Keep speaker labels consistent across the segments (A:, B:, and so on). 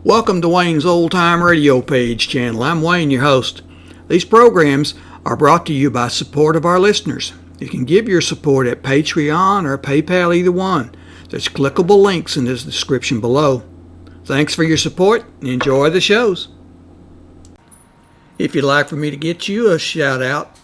A: Welcome to Wayne's Old Time Radio Page channel. I'm Wayne, your host. These programs are brought to you by support of our listeners. You can give your support at Patreon or PayPal, either one. There's clickable links in the description below. Thanks for your support and enjoy the shows. If you'd like for me to get you a shout out,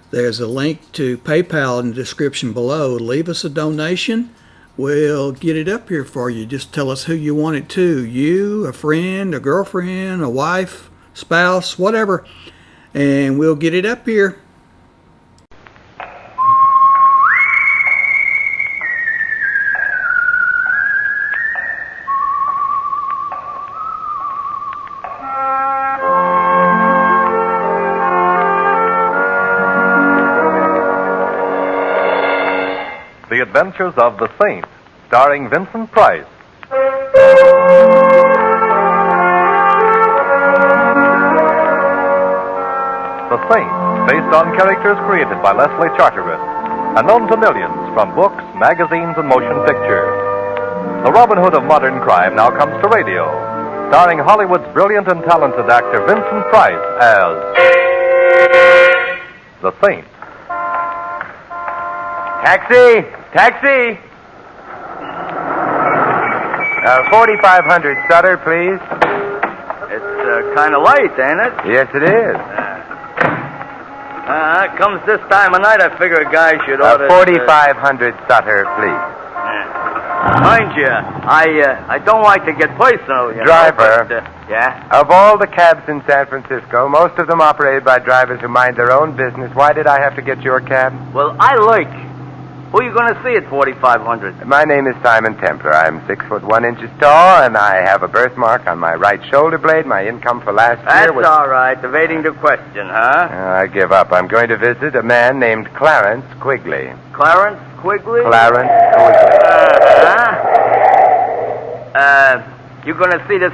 A: there's a link to PayPal in the description below. Leave us a donation. We'll get it up here for you. Just tell us who you want it to. You, a friend, a girlfriend, a wife, spouse, whatever. And we'll get it up here.
B: The Adventures of the Saint, starring Vincent Price. The Saint, based on characters created by Leslie Charteris and known to millions from books, magazines, and motion pictures. The Robin Hood of modern crime now comes to radio, starring Hollywood's brilliant and talented actor Vincent Price as the Saint.
C: Taxi! Taxi! 4500 Sutter, please.
D: It's kind of late, ain't it?
C: Yes, it is.
D: Comes this time of night, I figure a guy should order...
C: 4500 Sutter, please.
D: Mind you, I don't like to get personal, you
C: Driver.
D: know, but, yeah?
C: Of all the cabs in San Francisco, most of them operated by drivers who mind their own business. Why did I have to get your cab?
D: Well, I like... Who are you going to see at 4500?
C: My name is Simon Templar. I'm 6'1" tall, and I have a birthmark on my right shoulder blade. My income for last year was...
D: That's all right. Evading the question, huh?
C: I give up. I'm going to visit a man named Clarence Quigley.
D: Clarence Quigley?
C: Clarence Quigley.
D: You going to see this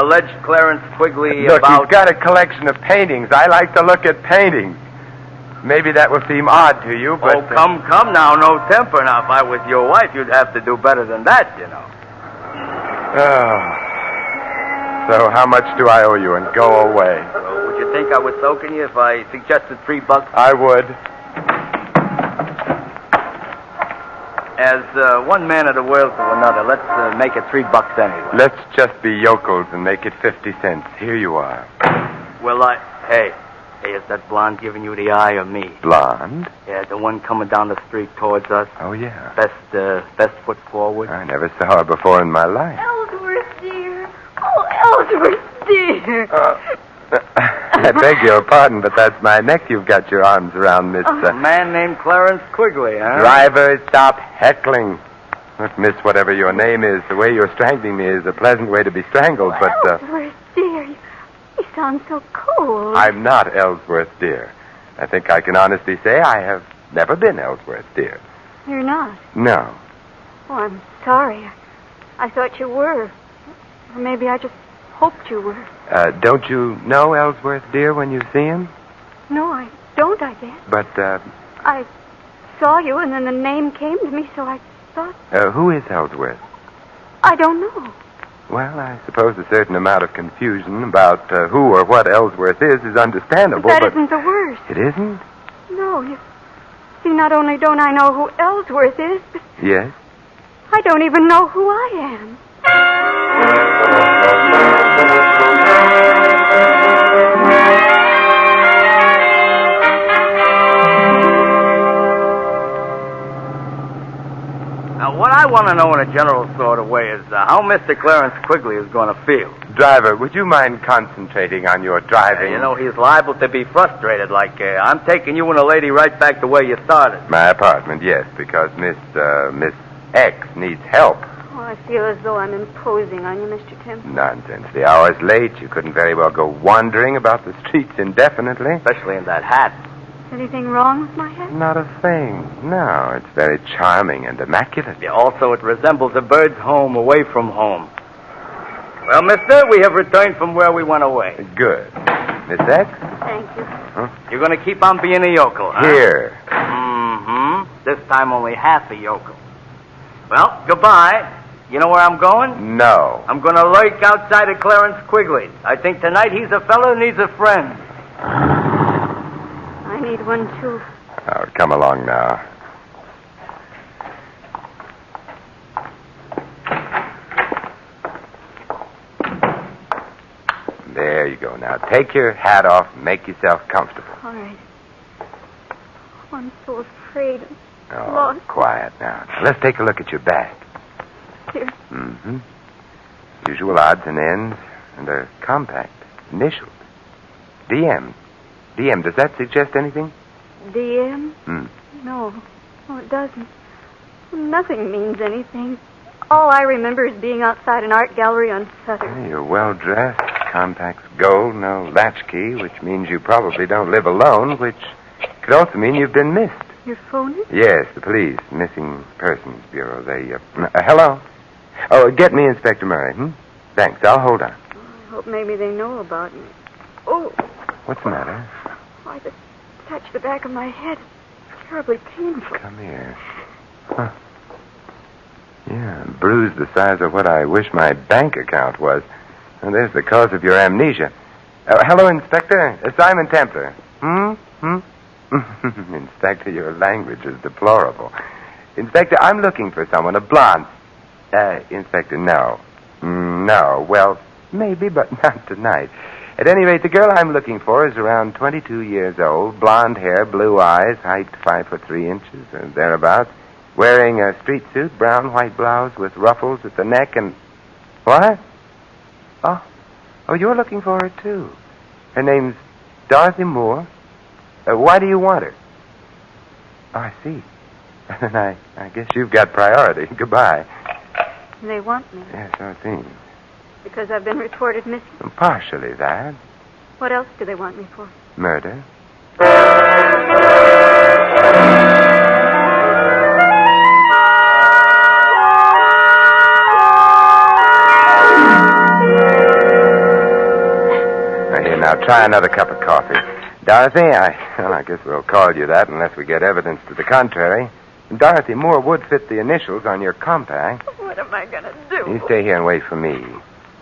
D: alleged Clarence Quigley
C: Look,
D: about...
C: he's got a collection of paintings. I like to look at paintings. Maybe that will seem odd to you, but...
D: Oh, come now. No temper. Now, if I was your wife, you'd have to do better than that, you know.
C: Oh. So how much do I owe you, and go away?
D: Well, would you think I was soaking you if I suggested $3?
C: I would.
D: As one man of the world to another, let's make it $3 anyway.
C: Let's just be yokels and make it 50 cents. Here you are.
D: Well, Hey, is that blonde giving you the eye or me?
C: Blonde?
D: Yeah, the one coming down the street towards us.
C: Oh, yeah.
D: Best foot forward.
C: I never saw her before in my life.
E: Ellsworth, dear. Oh, Ellsworth, dear.
C: I beg your pardon, but that's my neck you've got your arms around, Miss...
D: A man named Clarence Quigley, huh?
C: Driver, stop heckling. Look, miss, whatever your name is, the way you're strangling me is a pleasant way to be strangled, but...
E: Ellsworth, dear, you sound so cold.
C: I'm not Ellsworth, dear. I think I can honestly say I have never been Ellsworth, dear.
E: You're not?
C: No.
E: Oh, I'm sorry. I thought you were. Or maybe I just hoped you were.
C: Don't you know Ellsworth, dear, when you see him?
E: No, I don't, I guess.
C: But,
E: I saw you, and then the name came to me, so I thought...
C: who is Ellsworth?
E: I don't know.
C: Well, I suppose a certain amount of confusion about who or what Ellsworth is understandable,
E: But that isn't the worst.
C: It isn't?
E: No, you see, not only don't I know who Ellsworth is, but
C: Yes?
E: I don't even know who I am.
D: Now, what I want to know in a general sort of way is how Mr. Clarence Quigley is going to feel.
C: Driver, would you mind concentrating on your driving?
D: You know, he's liable to be frustrated, like, I'm taking you and a lady right back to where you started.
C: My apartment, yes, because Miss X needs help.
E: Oh, I feel as though I'm imposing on you, Mr. Templar.
C: Nonsense. The hour's late. You couldn't very well go wandering about the streets indefinitely.
D: Especially in that hat.
E: Anything wrong with my hat?
C: Not a thing. No, it's very charming and immaculate.
D: Yeah, also, it resembles a bird's home away from home. Well, mister, we have returned from where we went away.
C: Good. Miss X?
E: Thank you.
C: Huh?
D: You're going to keep on being a yokel, huh?
C: Here.
D: Mm-hmm. This time only half a yokel. Well, goodbye. You know where I'm going?
C: No.
D: I'm going to lurk outside of Clarence Quigley's. I think tonight he's a fellow who needs a friend.
E: I need one, too.
C: Oh, come along now. There you go. Now, take your hat off and make yourself comfortable.
E: All right. Oh, I'm so afraid and
C: Oh,
E: lost.
C: quiet now. Let's take a look at your back.
E: Here.
C: Mm-hmm. Usual odds and ends, and a compact. Initials. DM. DM, does that suggest anything?
E: DM?
C: Hmm.
E: No. No, it doesn't. Nothing means anything. All I remember is being outside an art gallery on Sutter.
C: Hey, you're well dressed. Compact's gold, no latchkey, which means you probably don't live alone, which could also mean you've been missed.
E: Your phone is?
C: Yes, the police, Missing Persons Bureau. They, hello? Oh, get me Inspector Murray, Thanks, I'll hold on.
E: I hope maybe they know about me. Oh,
C: What's the matter?
E: I just touched the back of my head. It's terribly painful.
C: Come here. Huh. Yeah, bruised the size of what I wish my bank account was. And there's the cause of your amnesia. Hello, Inspector. Simon Templar. Inspector, your language is deplorable. Inspector, I'm looking for someone, a blonde. Inspector, no. No, well, maybe, but not tonight. At any rate, the girl I'm looking for is around 22 years old, blonde hair, blue eyes, height 5'3" or thereabouts, wearing a street suit, brown white blouse with ruffles at the neck and... What? Oh, you're looking for her, too. Her name's Dorothy Moore. Why do you want her? Oh, I see. Then I guess you've got priority. Goodbye.
E: They want me
C: Yes, so it seems.
E: because I've been reported missing.
C: Partially that.
E: What else do they want me for?
C: Murder. Here, now, try another cup of coffee. Dorothy, I guess we'll call you that unless we get evidence to the contrary. Dorothy Moore would fit the initials on your compact.
E: What am I going to do?
C: You stay here and wait for me.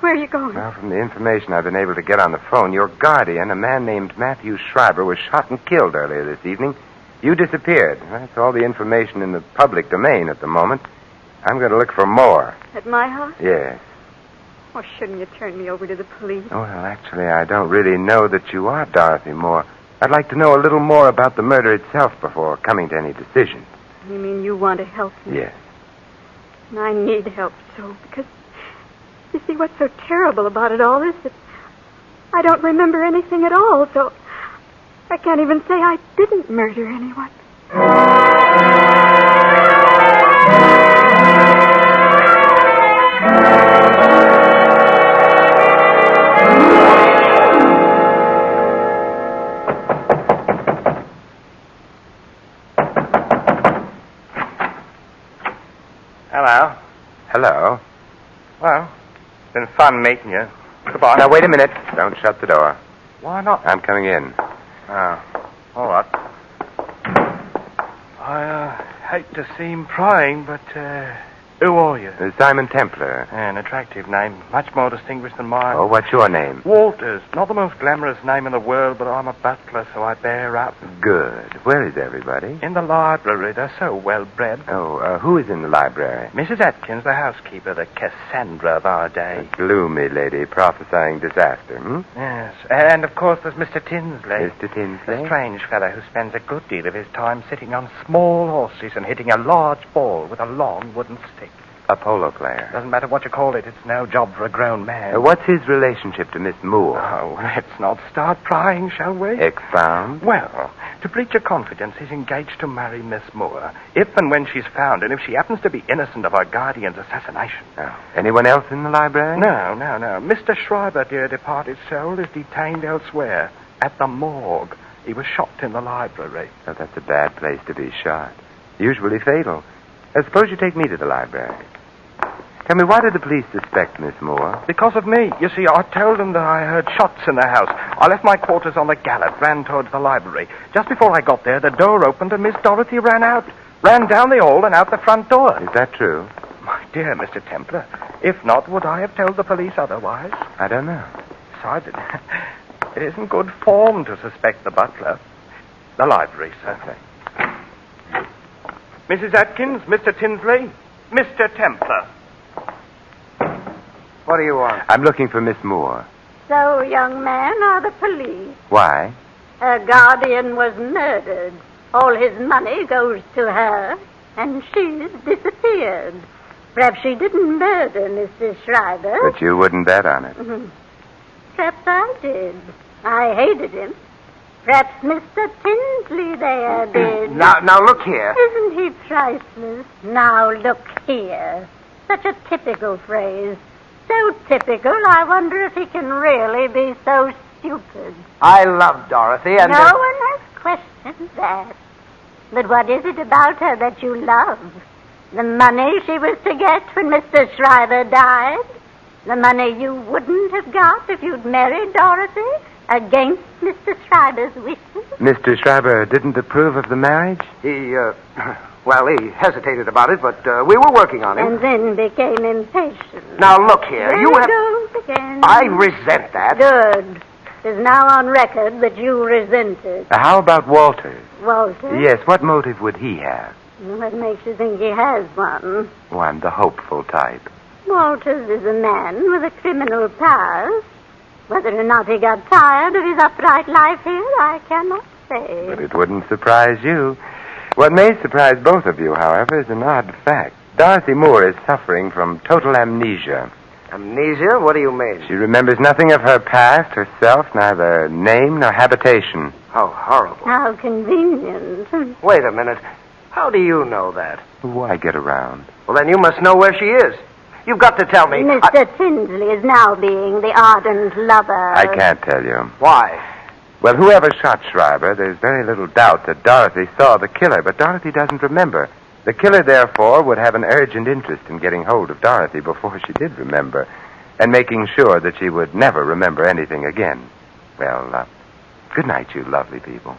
E: Where are you going?
C: Well, from the information I've been able to get on the phone, your guardian, a man named Matthew Schreiber, was shot and killed earlier this evening. You disappeared. That's all the information in the public domain at the moment. I'm going to look for more.
E: At my house?
C: Yes.
E: Or shouldn't you turn me over to the police?
C: Oh, well, actually, I don't really know that you are Dorothy Moore. I'd like to know a little more about the murder itself before coming to any decision.
E: You mean you want to help me?
C: Yes.
E: And I need help, so, because, you see, what's so terrible about it all is that I don't remember anything at all, so I can't even say I didn't murder anyone.
D: Hello.
C: Hello.
D: Well, it's been fun meeting you. Goodbye.
C: Now, wait a minute. Don't shut the door.
D: Why not?
C: I'm coming in.
D: Oh, all right. I hate to seem prying, but who are you?
C: Simon Templar.
D: An attractive name, much more distinguished than mine.
C: Oh, what's your name?
D: Walters. Not the most glamorous name in the world, but I'm a butler, so I bear up.
C: Good. Where is everybody?
D: In the library, they're so well bred.
C: Oh, who is in the library?
D: Mrs. Atkins, the housekeeper, the Cassandra of our day.
C: A gloomy lady prophesying disaster,
D: Yes, and of course there's Mr. Tinsley.
C: Mr. Tinsley?
D: A strange fellow who spends a good deal of his time sitting on small horses and hitting a large ball with a long wooden stick.
C: A polo player.
D: Doesn't matter what you call it, it's no job for a grown man.
C: What's his relationship to Miss Moore?
D: Oh, let's not start prying, shall we?
C: Expound.
D: Well, to breach your confidence, he's engaged to marry Miss Moore, if and when she's found, and if she happens to be innocent of her guardian's assassination.
C: Oh. Anyone else in the library?
D: No. Mr. Schreiber, dear departed soul, is detained elsewhere, at the morgue. He was shot in the library.
C: Oh, that's a bad place to be shot. Usually fatal. Suppose you take me to the library. Tell me, why did the police suspect Miss Moore?
D: Because of me. You see, I told them that I heard shots in the house. I left my quarters on the Gallant, ran towards the library. Just before I got there, the door opened and Miss Dorothy ran out. Ran down the hall and out the front door.
C: Is that true?
D: My dear, Mr. Templar. If not, would I have told the police otherwise?
C: I don't know.
D: Besides, it isn't good form to suspect the butler. The library, sir.
C: Okay.
D: Mrs. Atkins, Mr. Tinsley, Mr. Templar.
F: What do you want?
C: I'm looking for Miss Moore.
E: So, young man, are the police.
C: Why?
E: Her guardian was murdered. All his money goes to her, and she's disappeared. Perhaps she didn't murder Mr. Schreiber.
C: But you wouldn't bet on it.
E: Perhaps I did. I hated him. Perhaps Mr. Tinsley there did.
F: Now, look here.
E: Isn't he priceless? Now, look here. Such a typical phrase. So typical, I wonder if he can really be so stupid.
F: I love Dorothy, and...
E: No one has questioned that. But what is it about her that you love? The money she was to get when Mr. Schreiber died? The money you wouldn't have got if you'd married Dorothy against Mr. Schreiber's wishes?
C: Mr. Schreiber didn't approve of the marriage?
F: He hesitated about it, but we were working on him.
E: And then became impatient.
F: Now, look here.
E: There
F: You
E: it
F: have...
E: goes again.
F: I resent that.
E: Good. It is now on record that you resent it.
C: How about Walters?
E: Walter?
C: Yes, what motive would he have?
E: What makes you think he has one?
C: Oh, I'm the hopeful type.
E: Walters is a man with a criminal past. Whether or not he got tired of his upright life here, I cannot say.
C: But it wouldn't surprise you. What may surprise both of you, however, is an odd fact. Dorothy Moore is suffering from total amnesia.
F: Amnesia? What do you mean?
C: She remembers nothing of her past, herself, neither name nor habitation.
F: How horrible.
E: How convenient.
F: Wait a minute. How do you know that?
C: Why get around?
F: Well, then you must know where she is. You've got to tell me.
E: Mr. Tinsley is now being the ardent lover.
C: I can't tell you.
F: Why?
C: Well, whoever shot Schreiber, there's very little doubt that Dorothy saw the killer, but Dorothy doesn't remember. The killer, therefore, would have an urgent interest in getting hold of Dorothy before she did remember, and making sure that she would never remember anything again. Well, good night, you lovely people.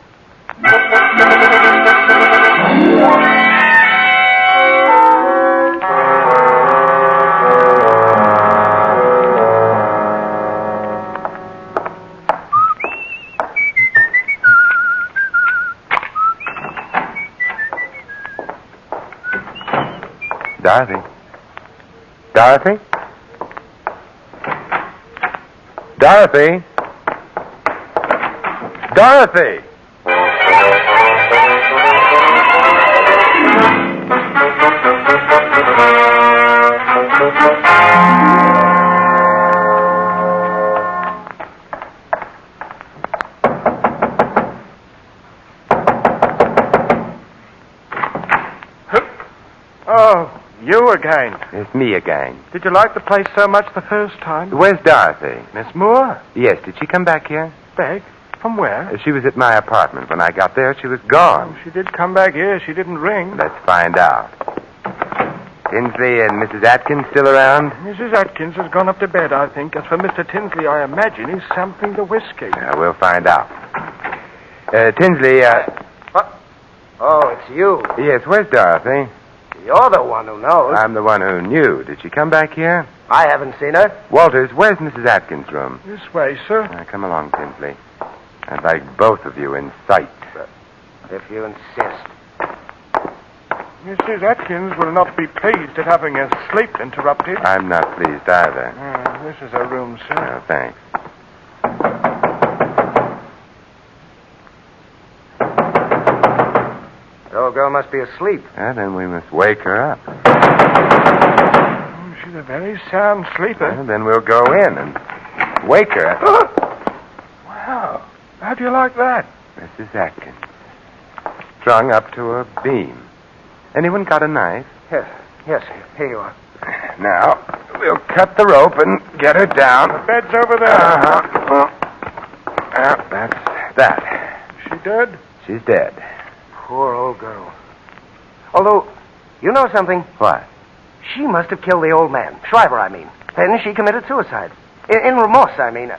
C: Dorothy? Dorothy? Dorothy? Dorothy!
D: Oh, you again.
C: It's me again.
D: Did you like the place so much the first time?
C: Where's Dorothy?
D: Miss Moore?
C: Yes, did she come back here?
D: Back? From where?
C: She was at my apartment. When I got there, she was gone.
D: She did come back here. She didn't ring.
C: Let's find out. Tinsley and Mrs. Atkins still around?
D: Mrs. Atkins has gone up to bed, I think. As for Mr. Tinsley, I imagine he's sampling the whiskey.
C: We'll find out. Tinsley,
F: What? Oh, it's you.
C: Yes, where's Dorothy?
F: You're the one who knows.
C: I'm the one who knew. Did she come back here?
F: I haven't seen her.
C: Walters, where's Mrs. Atkins' room?
D: This way, sir.
C: Come along, Tinsley. I'd like both of you in sight.
F: If you insist.
D: Mrs. Atkins will not be pleased at having her sleep interrupted.
C: I'm not pleased either.
D: This is her room, sir.
C: Oh, thanks.
F: The old girl must be asleep.
C: Then we must wake her up.
D: She's a very sound sleeper.
C: Well, then we'll go in and wake her.
D: Wow. How do you like that?
C: Mrs. Atkins. Strung up to a beam. Anyone got a knife?
F: Yes, here you are.
C: Now, we'll cut the rope and get her down.
D: The bed's over there.
C: That's that.
D: She dead?
C: She's dead.
F: Poor old girl. Although, you know something?
C: What?
F: She must have killed the old man. Schreiber, I mean. Then she committed suicide. In remorse, I mean.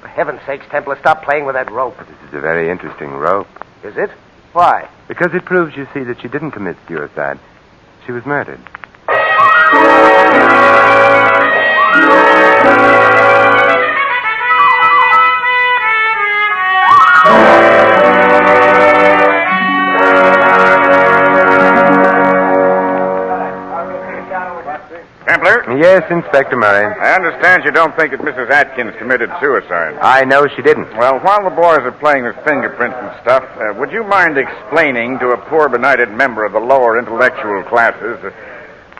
F: For heaven's sakes, Templar, stop playing with that rope.
C: This is a very interesting rope.
F: Is it? Why?
C: Because it proves, you see, that she didn't commit suicide. She was murdered. Yes, Inspector Murray.
G: I understand you don't think that Mrs. Atkins committed suicide.
C: I know she didn't.
G: Well, while the boys are playing with fingerprints and stuff, would you mind explaining to a poor benighted member of the lower intellectual classes,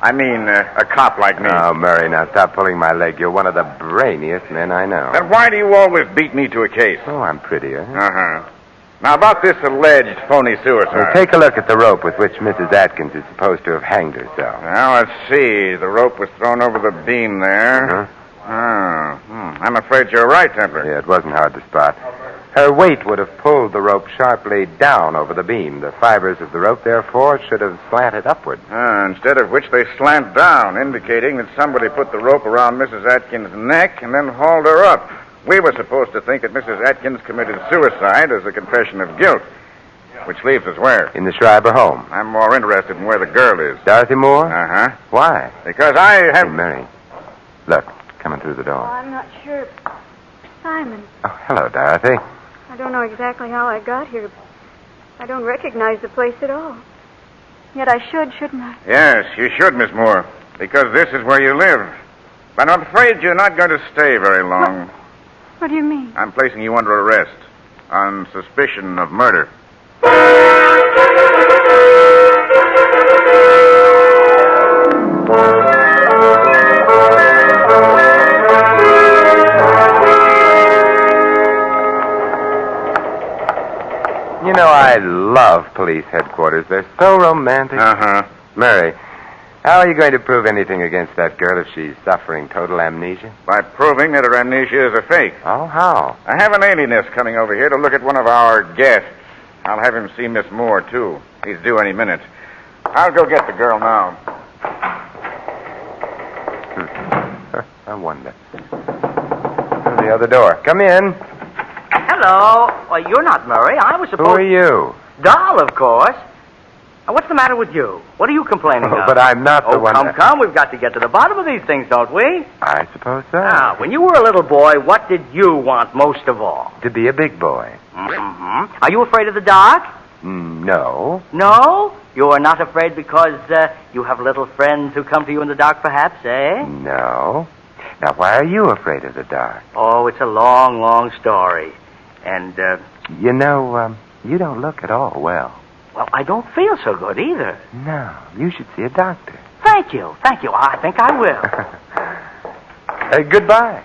G: a cop like me?
C: Oh, Murray, now stop pulling my leg. You're one of the brainiest men I know.
G: Then why do you always beat me to a case?
C: Oh, I'm prettier.
G: Uh-huh. Now, about this alleged phony suicide.
C: Well, take a look at the rope with which Mrs. Atkins is supposed to have hanged herself.
G: Now, let's see. The rope was thrown over the beam there. I'm afraid you're right, Templar.
C: Yeah, it wasn't hard to spot. Her weight would have pulled the rope sharply down over the beam. The fibers of the rope, therefore, should have slanted upward.
G: Instead of which they slant down, indicating that somebody put the rope around Mrs. Atkins' neck and then hauled her up. We were supposed to think that Mrs. Atkins committed suicide as a confession of guilt. Which leaves us where?
C: In the Schreiber home.
G: I'm more interested in where the girl is.
C: Dorothy Moore?
G: Uh-huh.
C: Why?
G: Because I have...
C: Hey, Mary. Look, coming through the door.
E: Oh, I'm not sure. Simon.
C: Oh, hello, Dorothy.
E: I don't know exactly how I got here, but I don't recognize the place at all. Yet I should, shouldn't I?
G: Yes, you should, Miss Moore. Because this is where you live. But I'm afraid you're not going to stay very long.
E: What do you mean?
G: I'm placing you under arrest on suspicion of murder.
C: You know, I love police headquarters. They're so romantic.
G: Uh-huh.
C: Mary, how are you going to prove anything against that girl if she's suffering total amnesia?
G: By proving that her amnesia is a fake.
C: Oh, how?
G: I have an alienist coming over here to look at one of our guests. I'll have him see Miss Moore, too. He's due any minute. I'll go get the girl now.
C: I wonder. Oh, the other door. Come in.
F: Hello. Well, you're not Murray. I was supposed...
C: Who are you?
F: Doll, of course. Now, what's the matter with you? What are you complaining of?
C: But I'm not the one...
F: Come. We've got to get to the bottom of these things, don't we?
C: I suppose so.
F: Now, when you were a little boy, what did you want most of all?
C: To be a big boy.
F: Mm-hmm. Are you afraid of the dark?
C: No.
F: No? You are not afraid because you have little friends who come to you in the dark, perhaps, eh?
C: No. Now, why are you afraid of the dark?
F: Oh, it's a long, long story. And,
C: You know, you don't look at all well.
F: well, I don't feel so good either.
C: No, you should see a doctor.
F: Thank you. I think I will.
C: Hey, goodbye.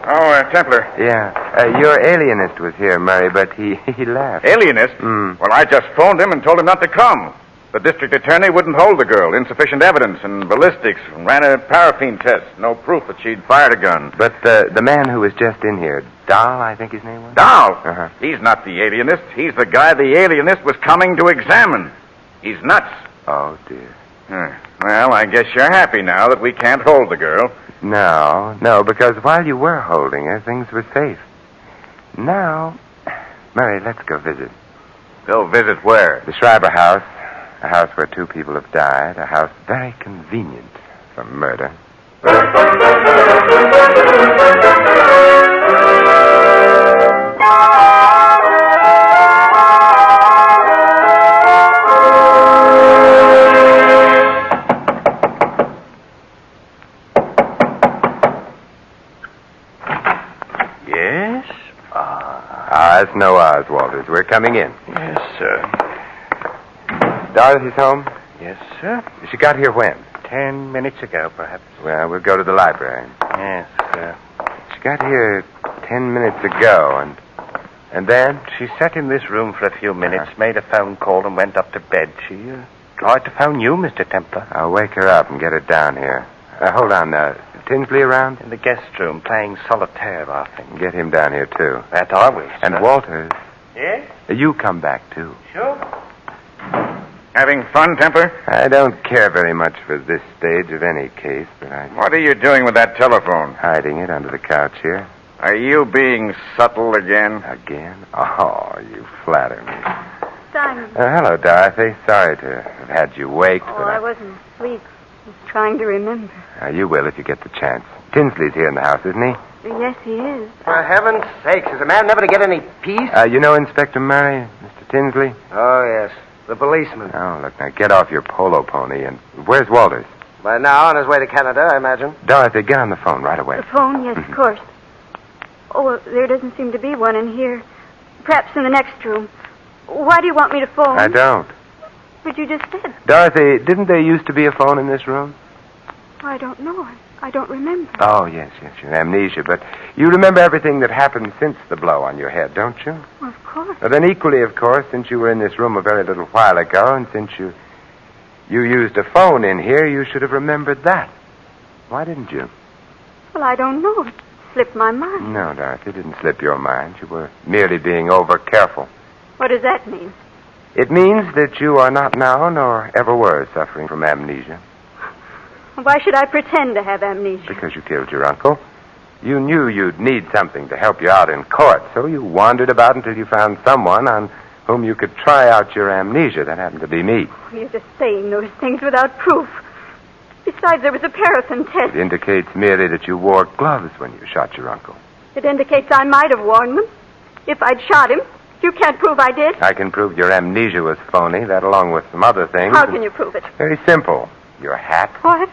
G: Oh, Templar.
C: Yeah. Your alienist was here, Murray, but he left.
G: Alienist? Well, I just phoned him and told him not to come. The district attorney wouldn't hold the girl. Insufficient evidence and ballistics. Ran a paraffin test. No proof that she'd fired a gun.
C: But the man who was just in here, Dahl, I think his name was?
G: Dahl?
C: Uh-huh.
G: He's not the alienist. He's the guy the alienist was coming to examine. He's nuts.
C: Oh, dear.
G: Well, I guess you're happy now that we can't hold the girl.
C: No, because while you were holding her, things were safe. Now, Murray, let's go visit.
G: Go visit where?
C: The Schreiber house. A house where 2 people have died. A house very convenient for murder.
G: Yes?
C: It's no Oz, Walters. We're coming in.
G: Yes, sir.
C: Dorothy's home?
G: Yes, sir.
C: She got here when?
G: 10 minutes ago, perhaps.
C: Well, we'll go to the library.
G: Yes, sir.
C: She got here 10 minutes ago, and then?
G: She sat in this room for a few minutes, made a phone call, and went up to bed. She tried to phone you, Mr. Templar.
C: I'll wake her up and get her down here. Hold on. Tinsley around?
G: In the guest room, playing solitaire, I think.
C: Get him down here, too.
G: That I will,
C: And
G: sir.
C: Walters.
G: Yes?
C: You come back, too.
G: Sure. Having fun, Templar?
C: I don't care very much for this stage of any case, but
G: What are you doing with that telephone?
C: hiding it under the couch here.
G: Are you being subtle again?
C: Again? Oh, you flatter me.
E: Simon.
C: Hello, Dorothy. Sorry to have had you waked,
E: Oh,
C: but
E: I wasn't asleep. I was trying to remember.
C: You will if you get the chance. Tinsley's here in the house, isn't he?
E: Yes, he is.
F: For heaven's sakes, is a man never to get any peace?
C: You know Inspector Murray, Mr. Tinsley?
F: Oh, yes. The policeman.
C: Oh, look, now get off your polo pony and... Where's Walters?
F: By now, on his way to Canada, I imagine.
C: Dorothy, get on the phone right away.
E: The phone? Yes, of course. Oh, well, there doesn't seem to be one in here. Perhaps in the next room. Why do you want me to phone?
C: I don't.
E: But you just said.
C: Dorothy, didn't there used to be a phone in this room?
E: I don't know. I don't remember.
C: Oh, yes, your amnesia. But you remember everything that happened since the blow on your head, don't you?
E: Well, of course.
C: Well, then equally, of course, since you were in this room a very little while ago, and since you used a phone in here, you should have remembered that. Why didn't you?
E: Well, I don't know. It slipped my mind.
C: No, Dorothy, it didn't slip your mind. You were merely being over-careful.
E: What does that mean?
C: It means that you are not now, nor ever were, suffering from amnesia.
E: Why should I pretend to have amnesia?
C: Because you killed your uncle. You knew you'd need something to help you out in court, so you wandered about until you found someone on whom you could try out your amnesia. That happened to be me.
E: You're just saying those things without proof. Besides, there was a paraffin test.
C: It indicates merely that you wore gloves when you shot your uncle.
E: It indicates I might have worn them. If I'd shot him, you can't prove I did.
C: I can prove your amnesia was phony, that along with some other things.
E: How can you prove it?
C: Very simple. Your hat.
E: What?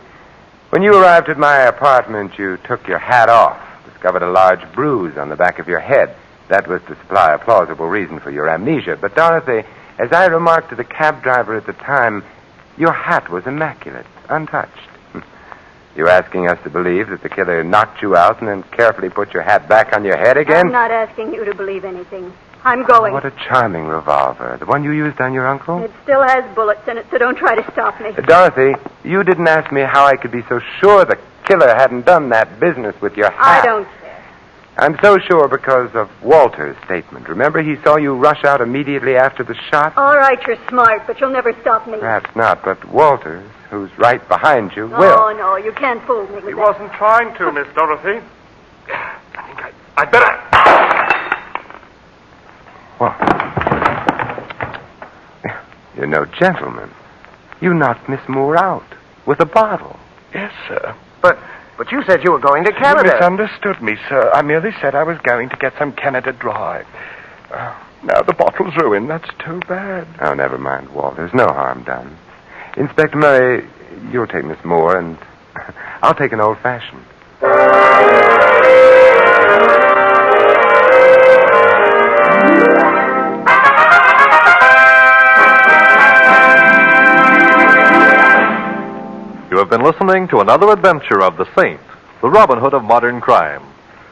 C: When you arrived at my apartment, you took your hat off, discovered a large bruise on the back of your head. That was to supply a plausible reason for your amnesia. But, Dorothy, as I remarked to the cab driver at the time, your hat was immaculate, untouched. You're asking us to believe that the killer knocked you out and then carefully put your hat back on your head again?
E: I'm not asking you to believe anything. I'm going.
C: What a charming revolver. The one you used on your uncle?
E: It still has bullets in it, so don't try to stop me.
C: Dorothy, you didn't ask me how I could be so sure the killer hadn't done that business with your hat.
E: I don't care.
C: I'm so sure because of Walter's statement. Remember, he saw you rush out immediately after the shot?
E: All right, you're smart, but you'll never stop me.
C: Perhaps not, but Walters, who's right behind you, will.
E: Oh, no, you can't fool me with
D: He
E: that.
D: wasn't trying to, Miss Dorothy. I think I'd better...
C: What? You're no gentleman. You knocked Miss Moore out with a bottle.
D: Yes, sir.
F: But you said you were going to
D: You
F: Canada.
D: misunderstood me, sir. I merely said I was going to get some Canada Dry. Now the bottle's ruined. That's too bad.
C: Oh, never mind, Walt. There's no harm done. Inspector Murray, you'll take Miss Moore, and I'll take an old-fashioned.
B: You have been listening to another adventure of the Saint, the Robin Hood of modern crime.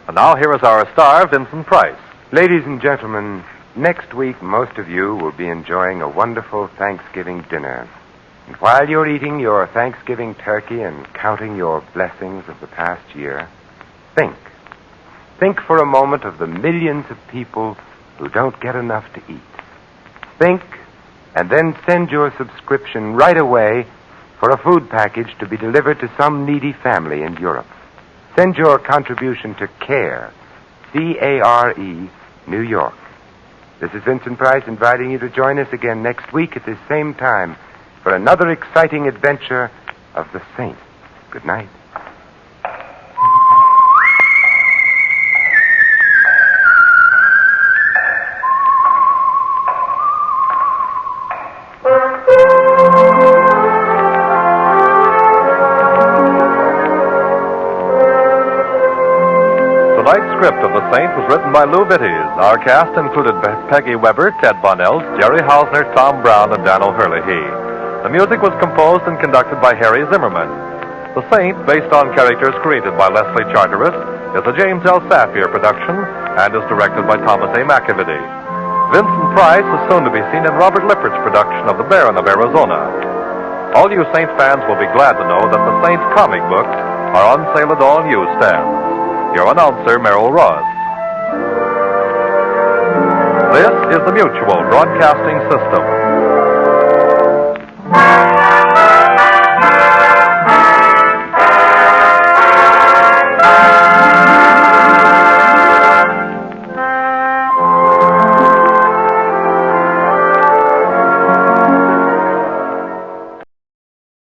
B: And now here is our star, Vincent Price.
C: Ladies and gentlemen, next week most of you will be enjoying a wonderful Thanksgiving dinner. And while you're eating your Thanksgiving turkey and counting your blessings of the past year, think. Think for a moment of the millions of people who don't get enough to eat. Think, and then send your subscription right away for a food package to be delivered to some needy family in Europe. Send your contribution to CARE, C-A-R-E, New York. This is Vincent Price inviting you to join us again next week at this same time for another exciting adventure of the Saint. Good night.
B: Tonight's script of The Saint was written by Lou Vitties. Our cast included Peggy Weber, Ted Bonnell, Jerry Hausner, Tom Brown, and Dan O'Hurley. The music was composed and conducted by Harry Zimmerman. The Saint, based on characters created by Leslie Charteris, is a James L. Safier production and is directed by Thomas A. McAvity. Vincent Price is soon to be seen in Robert Lippert's production of The Baron of Arizona. All you Saint fans will be glad to know that the Saint comic books are on sale at all newsstands. Your announcer, Merrill Ross. This is the Mutual Broadcasting System.